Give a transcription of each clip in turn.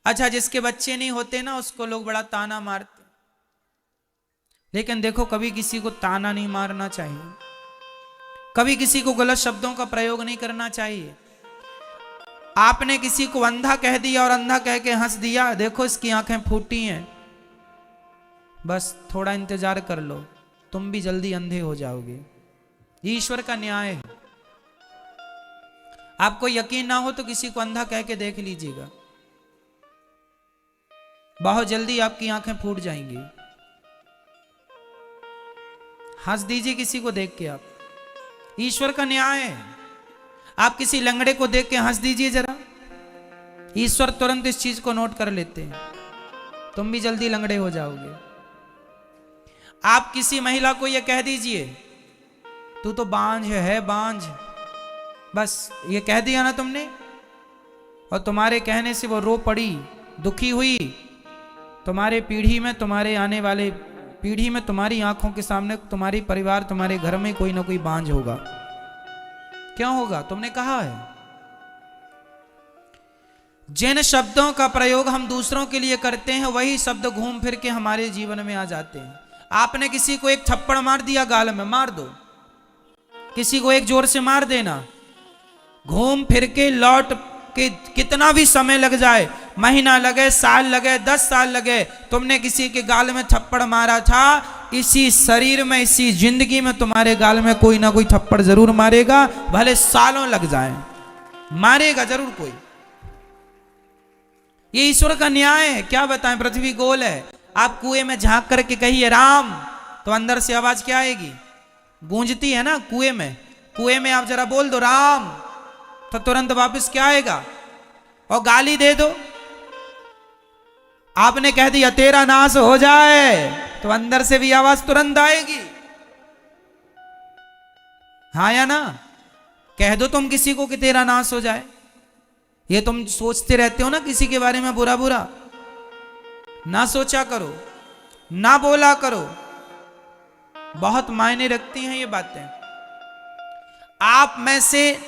अच्छा, जिसके बच्चे नहीं होते ना उसको लोग बड़ा ताना मारते, लेकिन देखो कभी किसी को ताना नहीं मारना चाहिए, कभी किसी को गलत शब्दों का प्रयोग नहीं करना चाहिए। आपने किसी को अंधा कह दिया और अंधा कह के हंस दिया, देखो इसकी आंखें फूटी हैं, बस थोड़ा इंतजार कर लो, तुम भी जल्दी अंधे हो जाओगे। ईश्वर का न्याय है। आपको यकीन ना हो तो किसी को अंधा कह के देख लीजिएगा, बहुत जल्दी आपकी आंखें फूट जाएंगी। हंस दीजिए किसी को देख के, आप, ईश्वर का न्याय है। आप किसी लंगड़े को देख के हंस दीजिए जरा, ईश्वर तुरंत इस चीज को नोट कर लेते हैं, तुम भी जल्दी लंगड़े हो जाओगे। आप किसी महिला को यह कह दीजिए तू तो बांझ है, बांझ, बस ये कह दिया ना तुमने, और तुम्हारे कहने से वो रो पड़ी, दुखी हुई, तुम्हारे पीढ़ी में, तुम्हारे आने वाले पीढ़ी में, तुम्हारी आंखों के सामने तुम्हारी परिवार, तुम्हारे घर में कोई ना कोई बांझ होगा। क्यों होगा? तुमने कहा है। जिन शब्दों का प्रयोग हम दूसरों के लिए करते हैं वही शब्द घूम फिर के हमारे जीवन में आ जाते हैं। आपने किसी को एक थप्पड़ मार दिया, गाल में मार दो, किसी को एक जोर से मार देना, घूम फिर के लौट के कितना भी समय लग जाए, महीना लगे, साल लगे, 10 साल लगे, तुमने किसी के गाल में थप्पड़ मारा था, इसी शरीर में, इसी जिंदगी में तुम्हारे गाल में कोई ना कोई थप्पड़ जरूर मारेगा, भले सालों लग जाए, मारेगा जरूर कोई। ये ईश्वर का न्याय है। क्या बताएं, पृथ्वी गोल है। आप कुएं में झांक करके कहिए राम, तो अंदर से आवाज क्या आएगी? गूंजती है ना कुएं में। कुएं में आप जरा बोल दो राम, तो तुरंत वापस क्या आएगा? और गाली दे दो, आपने कह दिया तेरा नाश हो जाए, तो अंदर से भी आवाज तुरंत आएगी, हाँ या ना? कह दो तुम किसी को कि तेरा नाश हो जाए, ये तुम सोचते रहते हो ना किसी के बारे में बुरा बुरा, ना सोचा करो, ना बोला करो, बहुत मायने रखती हैं ये बातें। आप में से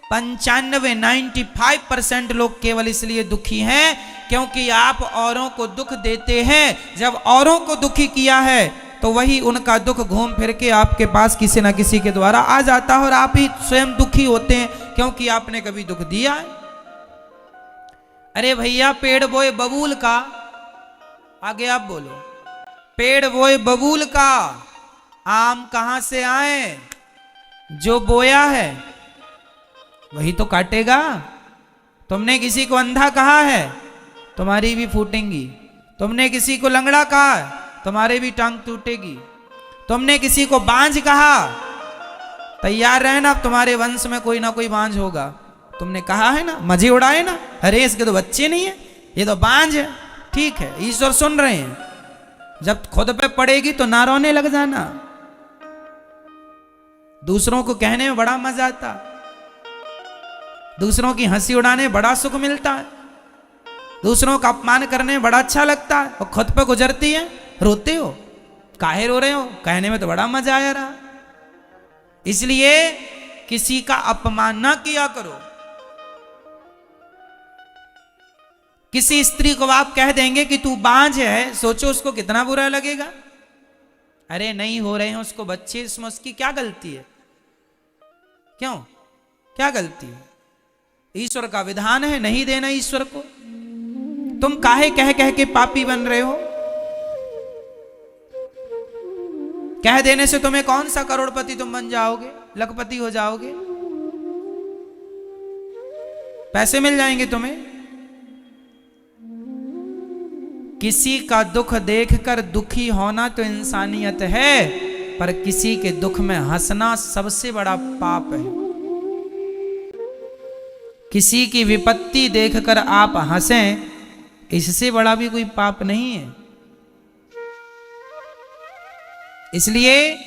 95% लोग केवल इसलिए दुखी हैं क्योंकि आप औरों को दुख देते हैं। जब औरों को दुखी किया है तो वही उनका दुख घूम फिर के आपके पास किसी ना किसी के द्वारा आ जाता है, और आप ही स्वयं दुखी होते हैं क्योंकि आपने कभी दुख दिया है। अरे भैया, पेड़ बोए बबूल का, आगे आप बोलो, पेड़ बोए बबूल का, आम कहां से आए? जो बोया है वही तो काटेगा। तुमने किसी को अंधा कहा है, तुम्हारी भी फूटेंगी। तुमने किसी को लंगड़ा कहा, तुम्हारे भी टांग टूटेगी। तुमने किसी को बांझ कहा, तैयार रहना, तुम्हारे वंश में कोई ना कोई बांझ होगा। तुमने कहा है ना, मजे उड़ाए ना, अरे इसके तो बच्चे नहीं है, ये तो बांझ है। ठीक है, ईश्वर सुन रहे हैं, जब खुद पे पड़ेगी तो ना रोने लग जाना। दूसरों को कहने में बड़ा मजा आता, दूसरों की हंसी उड़ाने में बड़ा सुख मिलता है, दूसरों का अपमान करने में बड़ा अच्छा लगता है, और खुद पे गुजरती है रोते हो, काहे रो रहे हो? कहने में तो बड़ा मजा आया रहा। इसलिए किसी का अपमान ना किया करो। किसी स्त्री को आप कह देंगे कि तू बांझ है, सोचो उसको कितना बुरा लगेगा। अरे नहीं हो रहे हैं उसको बच्चे, इसमें उसकी क्या गलती है? क्यों, क्या गलती है? ईश्वर का विधान है नहीं देना ईश्वर को। तुम काहे कह कह के पापी बन रहे हो? कह देने से तुम्हें कौन सा करोड़पति तुम बन जाओगे, लखपति हो जाओगे, पैसे मिल जाएंगे तुम्हें। किसी का दुख देखकर दुखी होना तो इंसानियत है, पर किसी के दुख में हंसना सबसे बड़ा पाप है। किसी की विपत्ति देखकर आप हंसें, इससे बड़ा भी कोई पाप नहीं है। इसलिए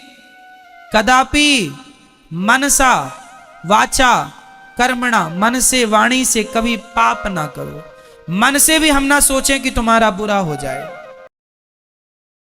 कदापि मनसा वाचा कर्मणा, मन से वाणी से कभी पाप ना करो। मन से भी हम ना सोचें कि तुम्हारा बुरा हो जाए।